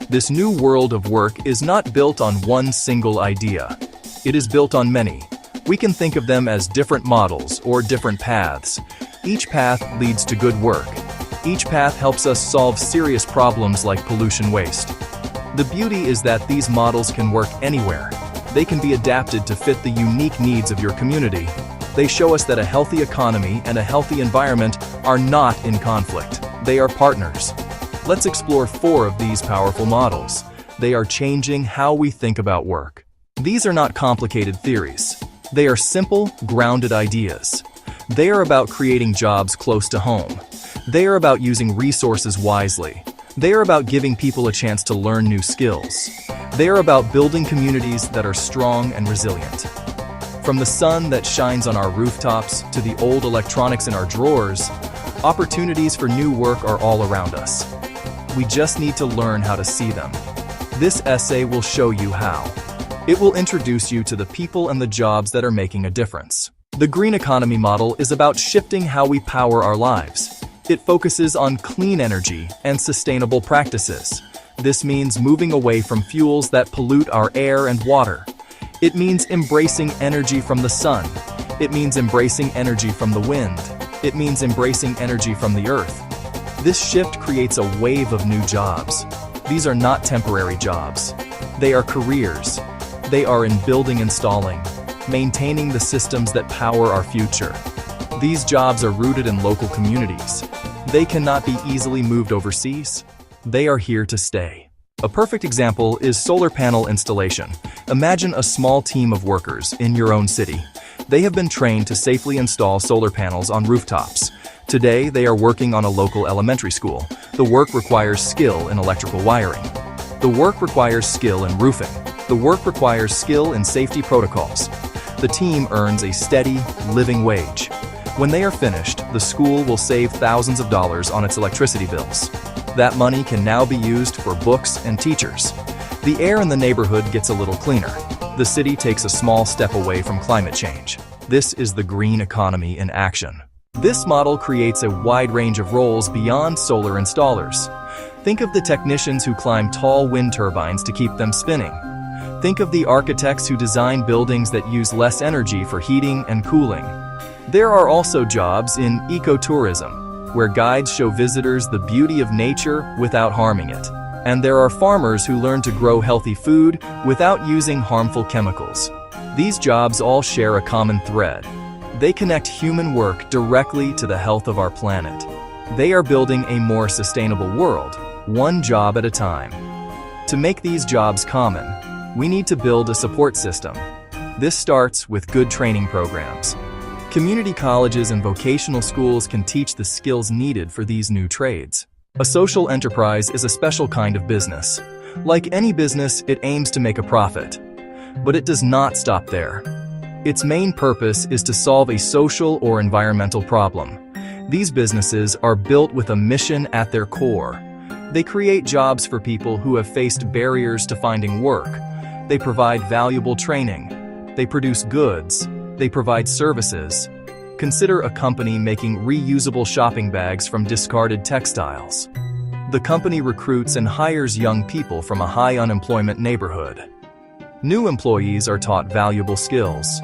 This new world of work is not built on one single idea. It is built on many. We can think of them as different models or different paths. Each path leads to good work. Each path helps us solve serious problems like pollution waste. The beauty is that these models can work anywhere. They can be adapted to fit the unique needs of your community. They show us that a healthy economy and a healthy environment are not in conflict. They are partners. Let's explore 4 of these powerful models. They are changing how we think about work. These are not complicated theories. They are simple, grounded ideas. They are about creating jobs close to home. They are about using resources wisely. They are about giving people a chance to learn new skills. They are about building communities that are strong and resilient. From the sun that shines on our rooftops to the old electronics in our drawers, opportunities for new work are all around us. We just need to learn how to see them. This essay will show you how. It will introduce you to the people and the jobs that are making a difference. The green economy model is about shifting how we power our lives. It focuses on clean energy and sustainable practices. This means moving away from fuels that pollute our air and water. It means embracing energy from the sun. It means embracing energy from the wind. It means embracing energy from the earth. This shift creates a wave of new jobs. These are not temporary jobs. They are careers. They are in building, installing, maintaining the systems that power our future. These jobs are rooted in local communities. They cannot be easily moved overseas. They are here to stay. A perfect example is solar panel installation. Imagine a small team of workers in your own city. They have been trained to safely install solar panels on rooftops. Today, they are working on a local elementary school. The work requires skill in electrical wiring. The work requires skill in roofing. The work requires skill in safety protocols. The team earns a steady, living wage. When they are finished, the school will save thousands of dollars on its electricity bills. That money can now be used for books and teachers. The air in the neighborhood gets a little cleaner. The city takes a small step away from climate change. This is the green economy in action. This model creates a wide range of roles beyond solar installers. Think of the technicians who climb tall wind turbines to keep them spinning. Think of the architects who design buildings that use less energy for heating and cooling. There are also jobs in ecotourism, where guides show visitors the beauty of nature without harming it. And there are farmers who learn to grow healthy food without using harmful chemicals. These jobs all share a common thread. They connect human work directly to the health of our planet. They are building a more sustainable world, one job at a time. To make these jobs common, we need to build a support system. This starts with good training programs. Community colleges and vocational schools can teach the skills needed for these new trades. A social enterprise is a special kind of business. Like any business, it aims to make a profit. But it does not stop there. Its main purpose is to solve a social or environmental problem. These businesses are built with a mission at their core. They create jobs for people who have faced barriers to finding work. They provide valuable training. They produce goods. They provide services. Consider a company making reusable shopping bags from discarded textiles. The company recruits and hires young people from a high unemployment neighborhood. New employees are taught valuable skills.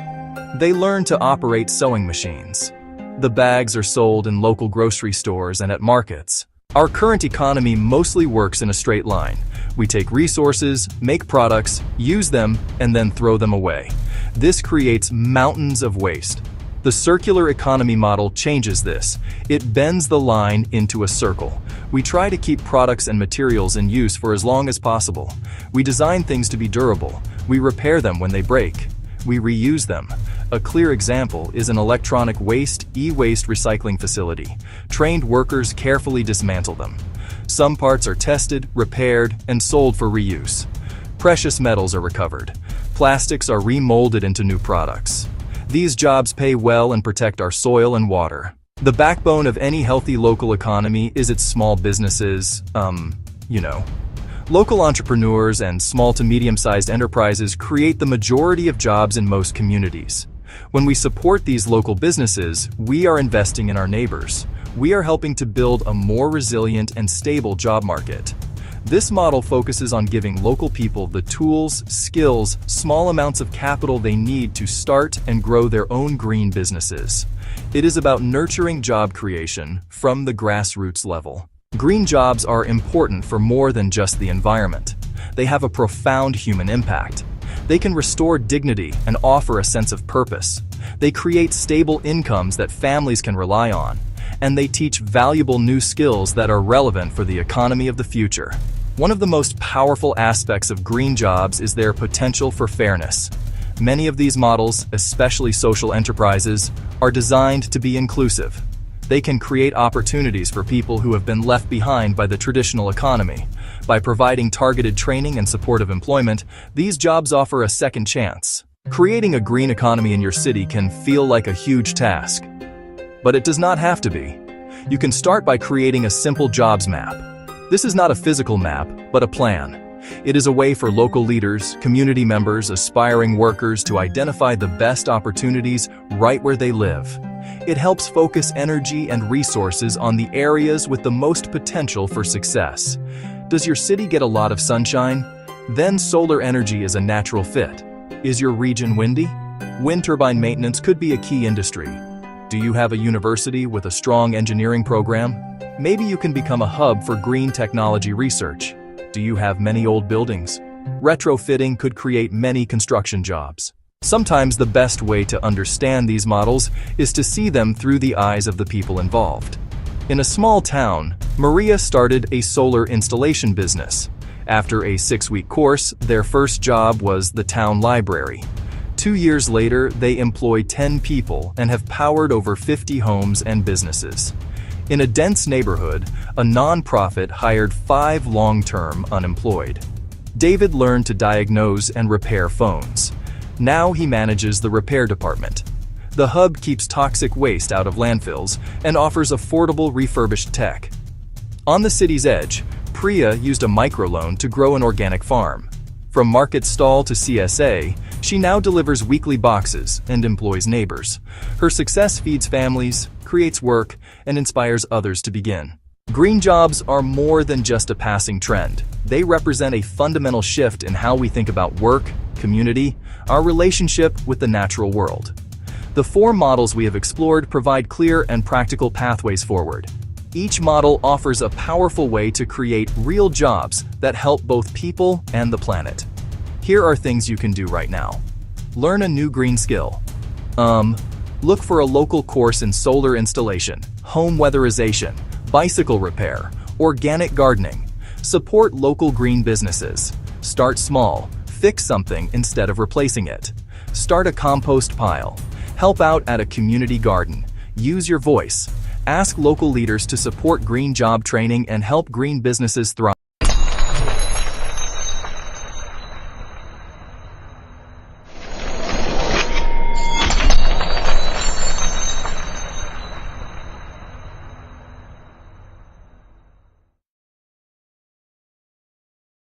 They learn to operate sewing machines. The bags are sold in local grocery stores and at markets. Our current economy mostly works in a straight line. We take resources, make products, use them, and then throw them away. This creates mountains of waste. The circular economy model changes this. It bends the line into a circle. We try to keep products and materials in use for as long as possible. We design things to be durable. We repair them when they break. We reuse them. A clear example is an electronic waste, e-waste recycling facility. Trained workers carefully dismantle them. Some parts are tested, repaired, and sold for reuse. Precious metals are recovered. Plastics are remolded into new products. These jobs pay well and protect our soil and water. The backbone of any healthy local economy is its small businesses, Local entrepreneurs and small to medium-sized enterprises create the majority of jobs in most communities. When we support these local businesses, we are investing in our neighbors. We are helping to build a more resilient and stable job market. This model focuses on giving local people the tools, skills, small amounts of capital they need to start and grow their own green businesses. It is about nurturing job creation from the grassroots level. Green jobs are important for more than just the environment. They have a profound human impact. They can restore dignity and offer a sense of purpose. They create stable incomes that families can rely on, and they teach valuable new skills that are relevant for the economy of the future. One of the most powerful aspects of green jobs is their potential for fairness. Many of these models, especially social enterprises, are designed to be inclusive. They can create opportunities for people who have been left behind by the traditional economy. By providing targeted training and supportive employment, these jobs offer a second chance. Creating a green economy in your city can feel like a huge task, but it does not have to be. You can start by creating a simple jobs map. This is not a physical map, but a plan. It is a way for local leaders, community members, aspiring workers to identify the best opportunities right where they live. It helps focus energy and resources on the areas with the most potential for success. Does your city get a lot of sunshine? Then solar energy is a natural fit. Is your region windy? Wind turbine maintenance could be a key industry. Do you have a university with a strong engineering program? Maybe you can become a hub for green technology research. Do you have many old buildings? Retrofitting could create many construction jobs. Sometimes the best way to understand these models is to see them through the eyes of the people involved. In a small town, Maria started a solar installation business. After a 6-week course, their first job was the town library. 2 years later, they employ 10 people and have powered over 50 homes and businesses. In a dense neighborhood, a nonprofit hired 5 long-term unemployed. David learned to diagnose and repair phones. Now he manages the repair department. The hub keeps toxic waste out of landfills and offers affordable refurbished tech. On the city's edge, Priya used a microloan to grow an organic farm. From market stall to CSA, she now delivers weekly boxes and employs neighbors. Her success feeds families, creates work, and inspires others to begin. Green jobs are more than just a passing trend. They represent a fundamental shift in how we think about work, community, our relationship with the natural world. The 4 models we have explored provide clear and practical pathways forward. Each model offers a powerful way to create real jobs that help both people and the planet. Here are things you can do right now. Learn a new green skill. Look for a local course in solar installation, home weatherization, bicycle repair, organic gardening. Support local green businesses. Start small. Fix something instead of replacing it. Start a compost pile. Help out at a community garden. Use your voice. Ask local leaders to support green job training and help green businesses thrive.